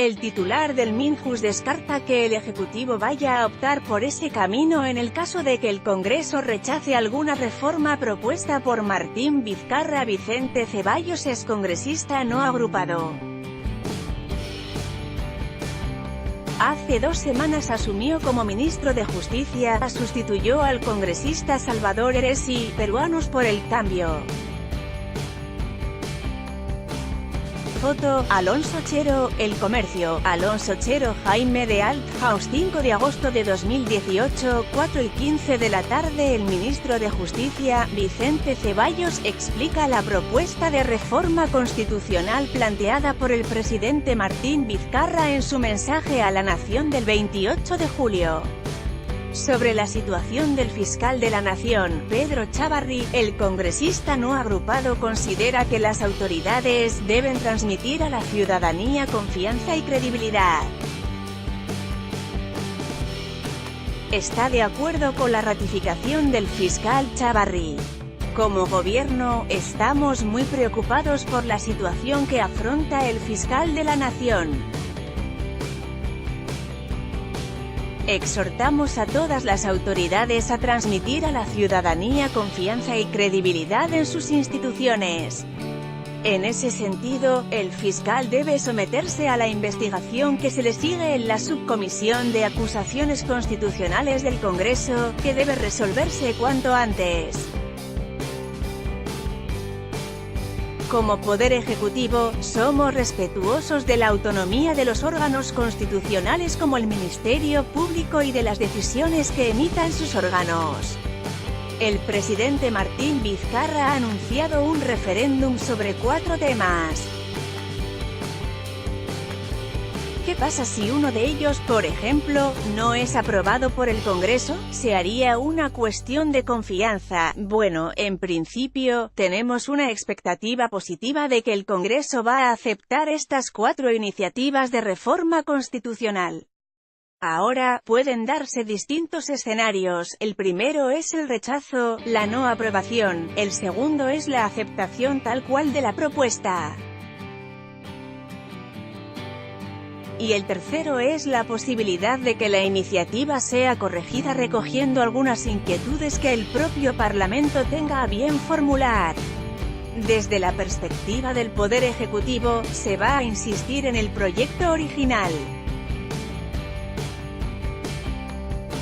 el titular del Minjust descarta que el Ejecutivo vaya a optar por ese camino en el caso de que el Congreso rechace alguna reforma propuesta por Martín Vizcarra. Vicente Ceballos es congresista no agrupado. Hace 2 semanas asumió como ministro de Justicia, sustituyó al congresista Salvador Heresi, Peruanos por el Cambio. Foto, Alonso Chero, El Comercio, Alonso Chero Jaime de Alt-House 5 de agosto de 2018, 4:15 de la tarde. El ministro de Justicia, Vicente Ceballos, explica la propuesta de reforma constitucional planteada por el presidente Martín Vizcarra en su mensaje a la nación del 28 de julio. Sobre la situación del fiscal de la Nación, Pedro Chávarri, el congresista no agrupado considera que las autoridades deben transmitir a la ciudadanía confianza y credibilidad. Está de acuerdo con la ratificación del fiscal Chávarri. Como gobierno, estamos muy preocupados por la situación que afronta el fiscal de la Nación. Exhortamos a todas las autoridades a transmitir a la ciudadanía confianza y credibilidad en sus instituciones. En ese sentido, el fiscal debe someterse a la investigación que se le sigue en la Subcomisión de Acusaciones Constitucionales del Congreso, que debe resolverse cuanto antes. Como Poder Ejecutivo, somos respetuosos de la autonomía de los órganos constitucionales como el Ministerio Público y de las decisiones que emitan sus órganos. El presidente Martín Vizcarra ha anunciado un referéndum sobre 4 temas. ¿Qué pasa si uno de ellos, por ejemplo, no es aprobado por el Congreso? ¿Se haría una cuestión de confianza? Bueno, en principio, tenemos una expectativa positiva de que el Congreso va a aceptar estas 4 iniciativas de reforma constitucional. Ahora, pueden darse distintos escenarios. El primero es el rechazo, la no aprobación. El segundo es la aceptación tal cual de la propuesta. Y el tercero es la posibilidad de que la iniciativa sea corregida recogiendo algunas inquietudes que el propio Parlamento tenga a bien formular. Desde la perspectiva del Poder Ejecutivo, se va a insistir en el proyecto original.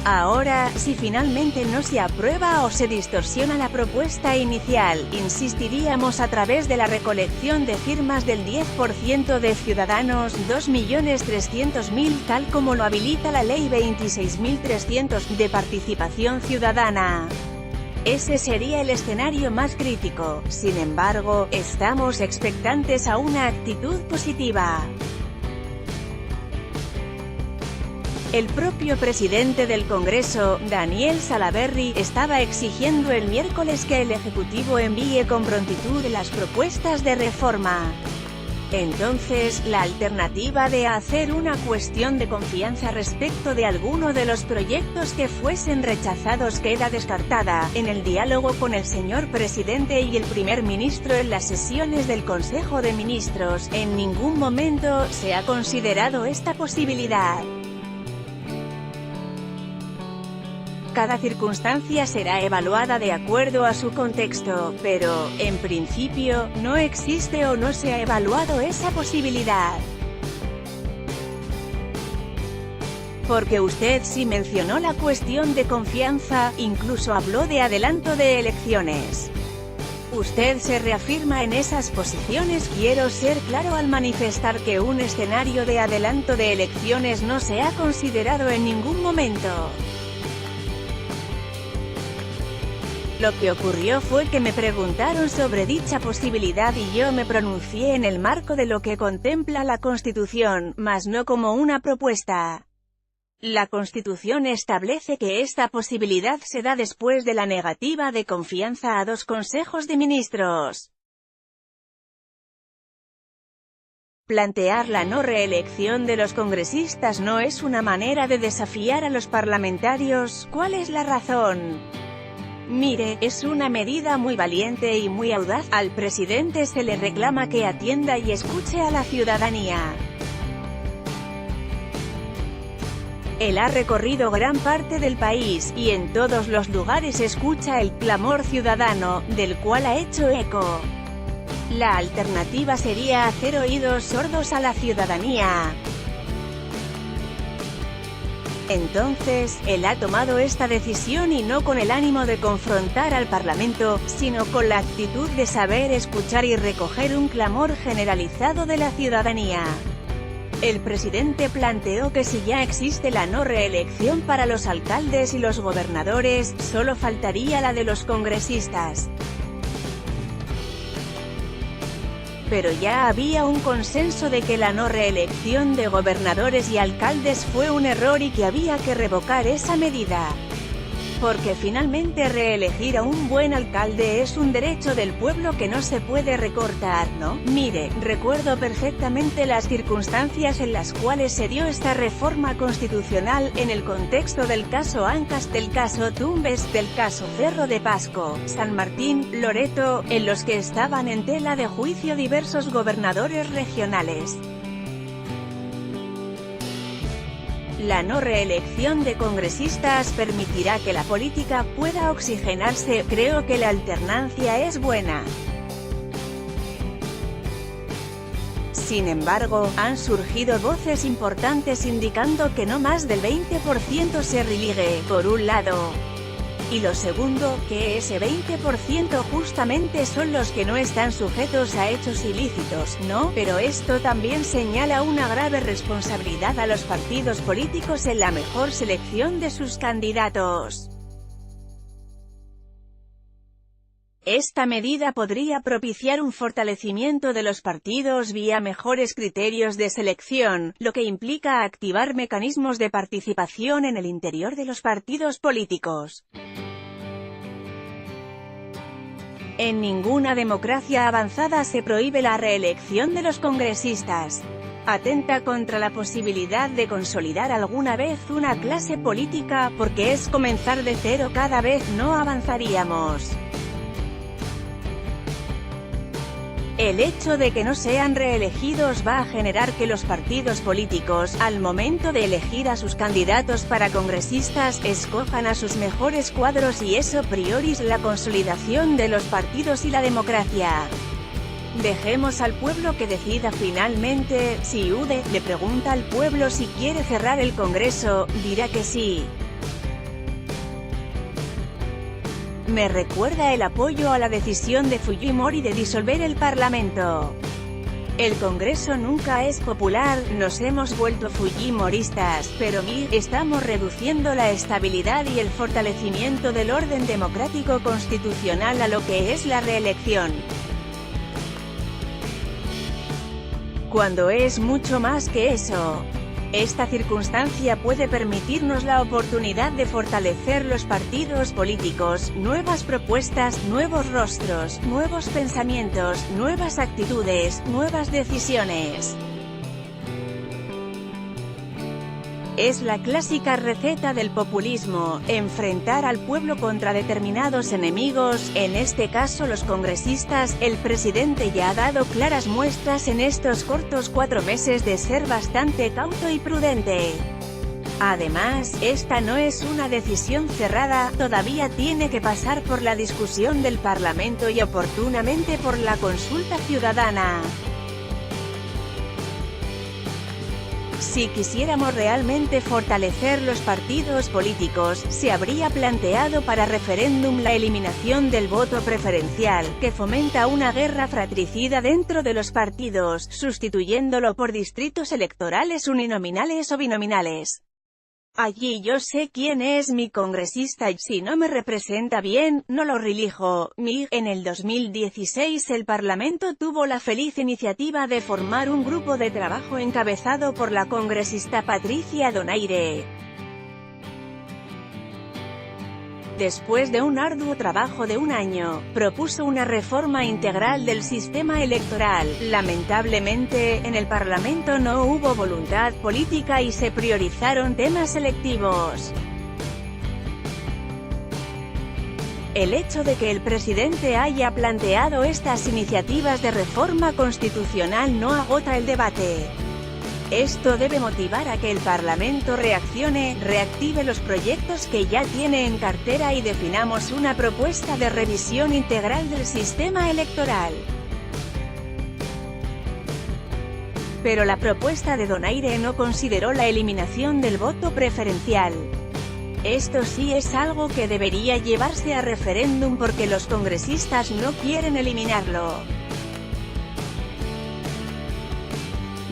Ahora, si finalmente no se aprueba o se distorsiona la propuesta inicial, insistiríamos a través de la recolección de firmas del 10% de ciudadanos, 2.300.000, tal como lo habilita la Ley 26.300 de participación ciudadana. Ese sería el escenario más crítico. Sin embargo, estamos expectantes a una actitud positiva. El propio presidente del Congreso, Daniel Salaverry, estaba exigiendo el miércoles que el Ejecutivo envíe con prontitud las propuestas de reforma. Entonces, la alternativa de hacer una cuestión de confianza respecto de alguno de los proyectos que fuesen rechazados queda descartada. En el diálogo con el señor presidente y el primer ministro en las sesiones del Consejo de Ministros, en ningún momento se ha considerado esta posibilidad. Cada circunstancia será evaluada de acuerdo a su contexto, pero, en principio, no existe o no se ha evaluado esa posibilidad. Porque usted sí mencionó la cuestión de confianza, incluso habló de adelanto de elecciones. Usted se reafirma en esas posiciones. Quiero ser claro al manifestar que un escenario de adelanto de elecciones no se ha considerado en ningún momento. Lo que ocurrió fue que me preguntaron sobre dicha posibilidad y yo me pronuncié en el marco de lo que contempla la Constitución, mas no como una propuesta. La Constitución establece que esta posibilidad se da después de la negativa de confianza a 2 consejos de ministros. Plantear la no reelección de los congresistas no es una manera de desafiar a los parlamentarios. ¿Cuál es la razón? Mire, es una medida muy valiente y muy audaz. Al presidente se le reclama que atienda y escuche a la ciudadanía. Él ha recorrido gran parte del país, y en todos los lugares escucha el clamor ciudadano, del cual ha hecho eco. La alternativa sería hacer oídos sordos a la ciudadanía. Entonces, él ha tomado esta decisión y no con el ánimo de confrontar al Parlamento, sino con la actitud de saber escuchar y recoger un clamor generalizado de la ciudadanía. El presidente planteó que si ya existe la no reelección para los alcaldes y los gobernadores, solo faltaría la de los congresistas. Pero ya había un consenso de que la no reelección de gobernadores y alcaldes fue un error y que había que revocar esa medida. Porque finalmente reelegir a un buen alcalde es un derecho del pueblo que no se puede recortar, ¿no? Mire, recuerdo perfectamente las circunstancias en las cuales se dio esta reforma constitucional, en el contexto del caso Ancas, del caso Tumbes, del caso Cerro de Pasco, San Martín, Loreto, en los que estaban en tela de juicio diversos gobernadores regionales. La no reelección de congresistas permitirá que la política pueda oxigenarse. Creo que la alternancia es buena. Sin embargo, han surgido voces importantes indicando que no más del 20% se reelije, por un lado. Y lo segundo, que ese 20% justamente son los que no están sujetos a hechos ilícitos, ¿no? Pero esto también señala una grave responsabilidad a los partidos políticos en la mejor selección de sus candidatos. Esta medida podría propiciar un fortalecimiento de los partidos vía mejores criterios de selección, lo que implica activar mecanismos de participación en el interior de los partidos políticos. En ninguna democracia avanzada se prohíbe la reelección de los congresistas. Atenta contra la posibilidad de consolidar alguna vez una clase política, porque es comenzar de cero cada vez, no avanzaríamos. El hecho de que no sean reelegidos va a generar que los partidos políticos, al momento de elegir a sus candidatos para congresistas, escojan a sus mejores cuadros y eso prioriza la consolidación de los partidos y la democracia. Dejemos al pueblo que decida finalmente. Si UDE le pregunta al pueblo si quiere cerrar el Congreso, dirá que sí. Me recuerda el apoyo a la decisión de Fujimori de disolver el Parlamento. El Congreso nunca es popular, nos hemos vuelto fujimoristas, pero estamos reduciendo la estabilidad y el fortalecimiento del orden democrático constitucional a lo que es la reelección. Cuando es mucho más que eso. Esta circunstancia puede permitirnos la oportunidad de fortalecer los partidos políticos, nuevas propuestas, nuevos rostros, nuevos pensamientos, nuevas actitudes, nuevas decisiones. Es la clásica receta del populismo, enfrentar al pueblo contra determinados enemigos, en este caso los congresistas. El presidente ya ha dado claras muestras en estos cortos 4 meses de ser bastante cauto y prudente. Además, esta no es una decisión cerrada, todavía tiene que pasar por la discusión del Parlamento y oportunamente por la consulta ciudadana. Si quisiéramos realmente fortalecer los partidos políticos, se habría planteado para referéndum la eliminación del voto preferencial, que fomenta una guerra fratricida dentro de los partidos, sustituyéndolo por distritos electorales uninominales o binominales. Allí yo sé quién es mi congresista y si no me representa bien, no lo reelijo. En el 2016 el Parlamento tuvo la feliz iniciativa de formar un grupo de trabajo encabezado por la congresista Patricia Donaire. Después de un arduo trabajo de un año, propuso una reforma integral del sistema electoral. Lamentablemente, en el Parlamento no hubo voluntad política y se priorizaron temas selectivos. El hecho de que el presidente haya planteado estas iniciativas de reforma constitucional no agota el debate. Esto debe motivar a que el Parlamento reaccione, reactive los proyectos que ya tiene en cartera y definamos una propuesta de revisión integral del sistema electoral. Pero la propuesta de Donaire no consideró la eliminación del voto preferencial. Esto sí es algo que debería llevarse a referéndum porque los congresistas no quieren eliminarlo.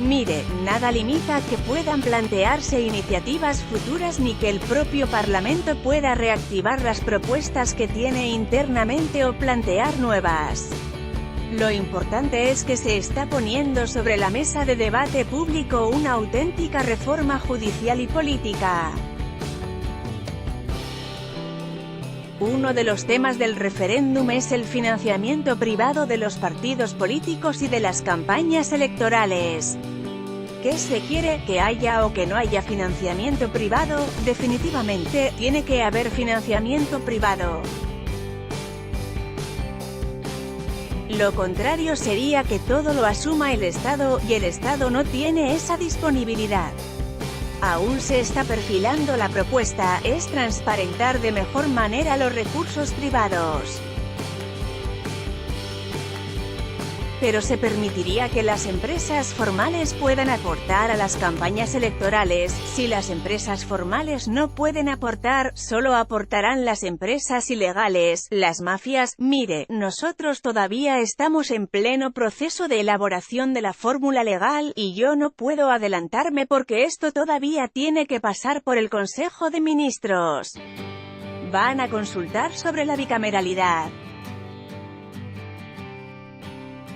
Mire, nada limita a que puedan plantearse iniciativas futuras ni que el propio Parlamento pueda reactivar las propuestas que tiene internamente o plantear nuevas. Lo importante es que se está poniendo sobre la mesa de debate público una auténtica reforma judicial y política. Uno de los temas del referéndum es el financiamiento privado de los partidos políticos y de las campañas electorales. ¿Qué se quiere? ¿Que haya o que no haya financiamiento privado? Definitivamente, tiene que haber financiamiento privado. Lo contrario sería que todo lo asuma el Estado, y el Estado no tiene esa disponibilidad. Aún se está perfilando la propuesta, es transparentar de mejor manera los recursos privados. Pero se permitiría que las empresas formales puedan aportar a las campañas electorales. Si las empresas formales no pueden aportar, solo aportarán las empresas ilegales, las mafias. Mire, nosotros todavía estamos en pleno proceso de elaboración de la fórmula legal, y yo no puedo adelantarme porque esto todavía tiene que pasar por el Consejo de Ministros. Van a consultar sobre la bicameralidad.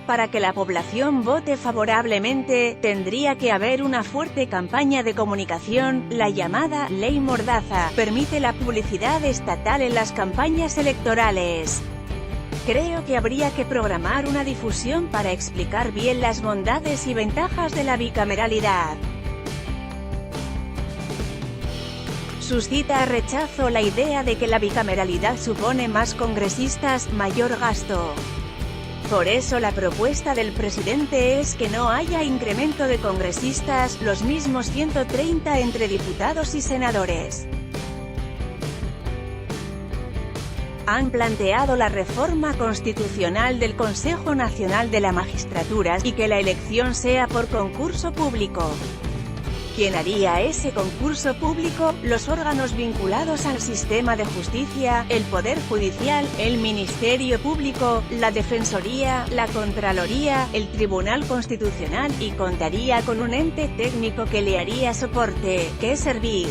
Para que la población vote favorablemente, tendría que haber una fuerte campaña de comunicación. La llamada Ley Mordaza permite la publicidad estatal en las campañas electorales. Creo que habría que programar una difusión para explicar bien las bondades y ventajas de la bicameralidad. Suscita rechazo la idea de que la bicameralidad supone más congresistas, mayor gasto. Por eso la propuesta del presidente es que no haya incremento de congresistas, los mismos 130 entre diputados y senadores. Han planteado la reforma constitucional del Consejo Nacional de la Magistratura, y que la elección sea por concurso público. ¿Quién haría ese concurso público? Los órganos vinculados al sistema de justicia, el Poder Judicial, el Ministerio Público, la Defensoría, la Contraloría, el Tribunal Constitucional, y contaría con un ente técnico que le haría soporte. ¿Qué servir?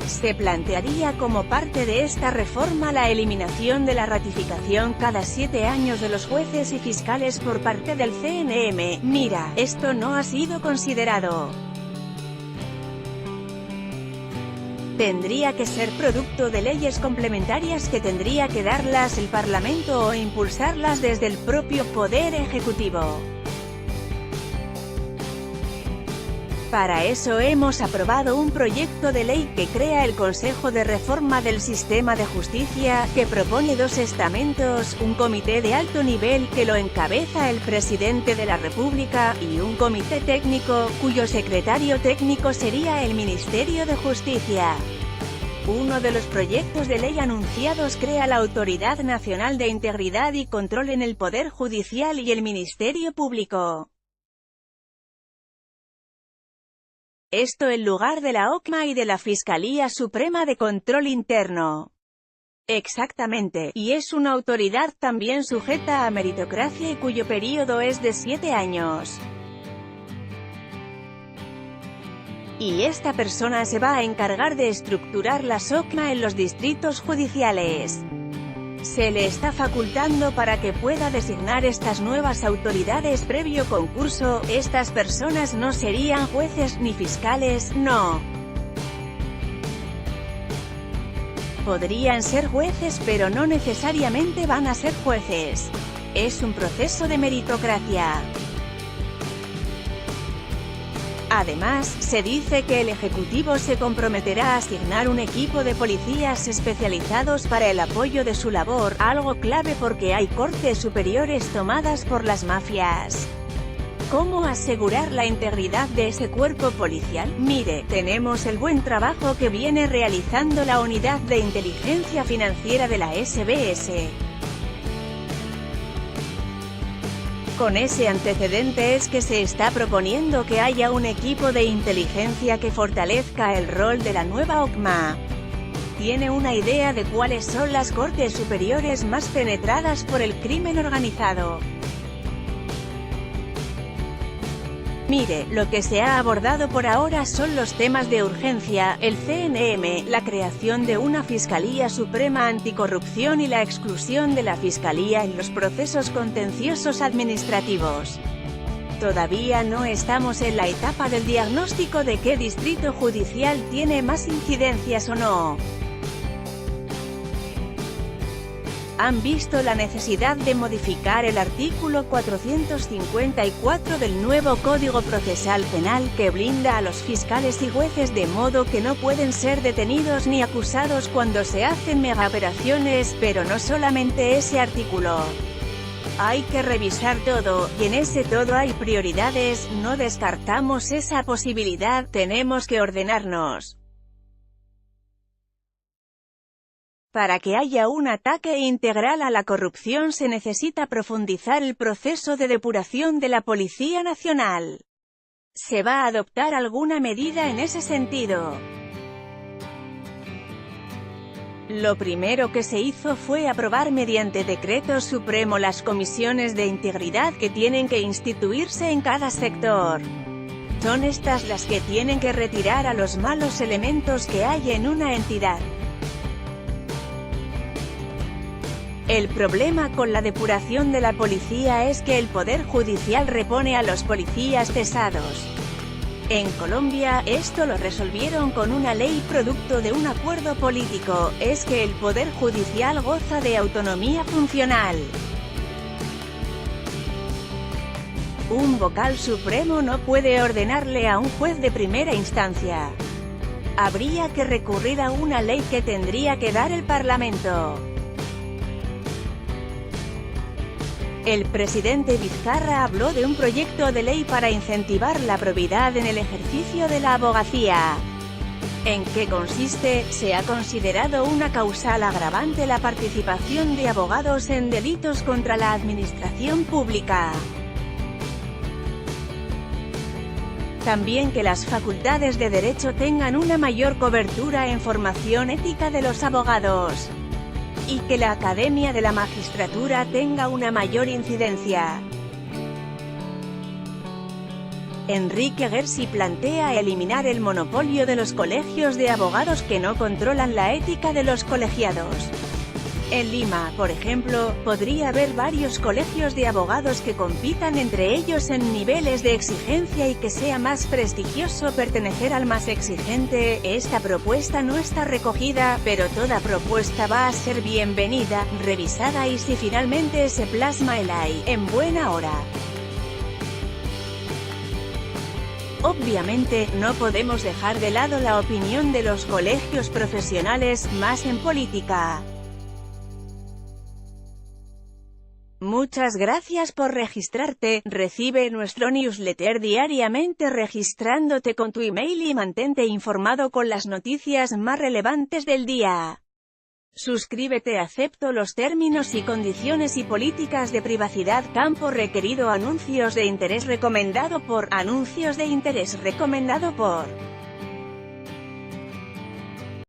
Se plantearía como parte de esta reforma la eliminación de la ratificación cada 7 años de los jueces y fiscales por parte del CNM. Mira, esto no ha sido considerado. Tendría que ser producto de leyes complementarias que tendría que darlas el Parlamento o impulsarlas desde el propio Poder Ejecutivo. Para eso hemos aprobado un proyecto de ley que crea el Consejo de Reforma del Sistema de Justicia, que propone 2 estamentos, un comité de alto nivel, que lo encabeza el presidente de la República, y un comité técnico, cuyo secretario técnico sería el Ministerio de Justicia. Uno de los proyectos de ley anunciados crea la Autoridad Nacional de Integridad y Control en el Poder Judicial y el Ministerio Público. Esto en lugar de la OCMA y de la Fiscalía Suprema de Control Interno. Exactamente, y es una autoridad también sujeta a meritocracia y cuyo período es de 7 años. Y esta persona se va a encargar de estructurar la OCMA en los distritos judiciales. Se le está facultando para que pueda designar estas nuevas autoridades previo concurso. Estas personas no serían jueces ni fiscales, no. Podrían ser jueces pero no necesariamente van a ser jueces. Es un proceso de meritocracia. Además, se dice que el Ejecutivo se comprometerá a asignar un equipo de policías especializados para el apoyo de su labor, algo clave porque hay cortes superiores tomadas por las mafias. ¿Cómo asegurar la integridad de ese cuerpo policial? Mire, tenemos el buen trabajo que viene realizando la Unidad de Inteligencia Financiera de la SBS. Con ese antecedente es que se está proponiendo que haya un equipo de inteligencia que fortalezca el rol de la nueva OCMA. ¿Tiene una idea de cuáles son las cortes superiores más penetradas por el crimen organizado? Mire, lo que se ha abordado por ahora son los temas de urgencia, el CNM, la creación de una Fiscalía Suprema Anticorrupción y la exclusión de la Fiscalía en los procesos contenciosos administrativos. Todavía no estamos en la etapa del diagnóstico de qué distrito judicial tiene más incidencias o no. Han visto la necesidad de modificar el artículo 454 del nuevo Código Procesal Penal que blinda a los fiscales y jueces de modo que no pueden ser detenidos ni acusados cuando se hacen megaoperaciones, pero no solamente ese artículo. Hay que revisar todo, y en ese todo hay prioridades, no descartamos esa posibilidad, tenemos que ordenarnos. Para que haya un ataque integral a la corrupción se necesita profundizar el proceso de depuración de la Policía Nacional. ¿Se va a adoptar alguna medida en ese sentido? Lo primero que se hizo fue aprobar mediante decreto supremo las comisiones de integridad que tienen que instituirse en cada sector. Son estas las que tienen que retirar a los malos elementos que hay en una entidad. El problema con la depuración de la policía es que el Poder Judicial repone a los policías cesados. En Colombia, esto lo resolvieron con una ley producto de un acuerdo político, es que el Poder Judicial goza de autonomía funcional. Un vocal supremo no puede ordenarle a un juez de primera instancia. Habría que recurrir a una ley que tendría que dar el Parlamento. El presidente Vizcarra habló de un proyecto de ley para incentivar la probidad en el ejercicio de la abogacía. ¿En qué consiste? Se ha considerado una causal agravante la participación de abogados en delitos contra la administración pública. También que las facultades de derecho tengan una mayor cobertura en formación ética de los abogados. Y que la Academia de la Magistratura tenga una mayor incidencia. Enrique Gersi plantea eliminar el monopolio de los colegios de abogados que no controlan la ética de los colegiados. En Lima, por ejemplo, podría haber varios colegios de abogados que compitan entre ellos en niveles de exigencia y que sea más prestigioso pertenecer al más exigente. Esta propuesta no está recogida, pero toda propuesta va a ser bienvenida, revisada y si finalmente se plasma el AI, en buena hora. Obviamente, no podemos dejar de lado la opinión de los colegios profesionales, más en política. Muchas gracias por registrarte, recibe nuestro newsletter diariamente registrándote con tu email y mantente informado con las noticias más relevantes del día. Suscríbete. Acepto los términos y condiciones y políticas de privacidad. Campo requerido. Anuncios de interés recomendado por